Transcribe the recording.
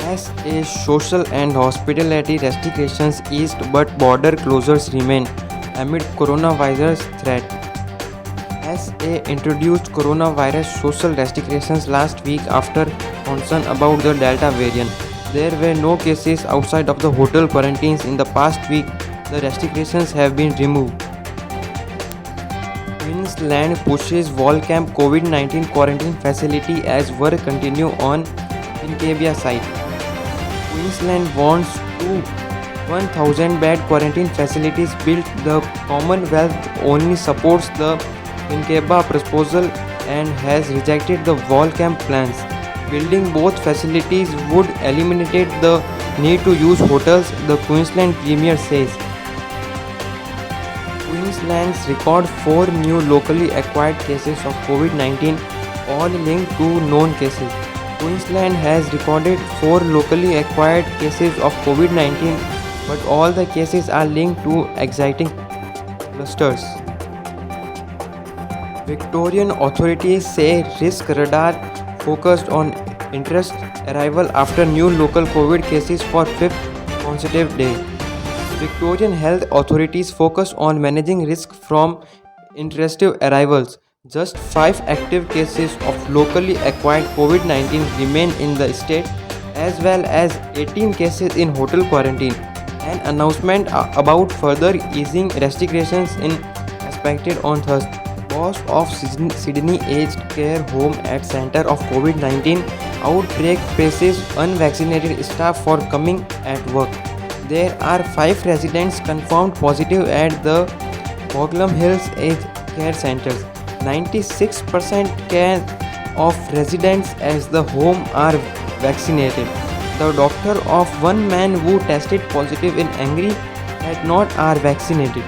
As a social and hospitality restrictions eased but border closures remain amid coronavirus threat. SA introduced coronavirus social restrictions last week after concern about the Delta variant. There were no cases outside of the hotel quarantines in the past week. The restrictions have been removed. Queensland pushes Volcamp COVID-19 quarantine facility as work continue on Pincadia site. Queensland wants 1,000-bed quarantine facilities built. The Commonwealth only supports the Pincadia proposal and has rejected the Volcamp plans. Building both facilities would eliminate the need to use hotels, the Queensland Premier says. Queensland's record 4 new locally acquired cases of COVID-19, all linked to known cases. Queensland has recorded 4 locally acquired cases of COVID-19, but all the cases are linked to exciting clusters. Victorian authorities say risk radar focused on interest arrival after new local COVID cases for 5th consecutive day. Victorian health authorities focus on managing risk from intrusive arrivals. Just 5 active cases of locally acquired COVID-19 remain in the state, as well as 18 cases in hotel quarantine. An announcement about further easing restrictions is expected on Thursday. Boss of Sydney Aged Care Home at Centre of COVID-19 outbreak praises unvaccinated staff for coming at work. There are 5 residents confirmed positive at the Bognor Hills Aged Care Centres. 96% of residents at the home are vaccinated. The doctor of one man who tested positive in Angry had not are vaccinated.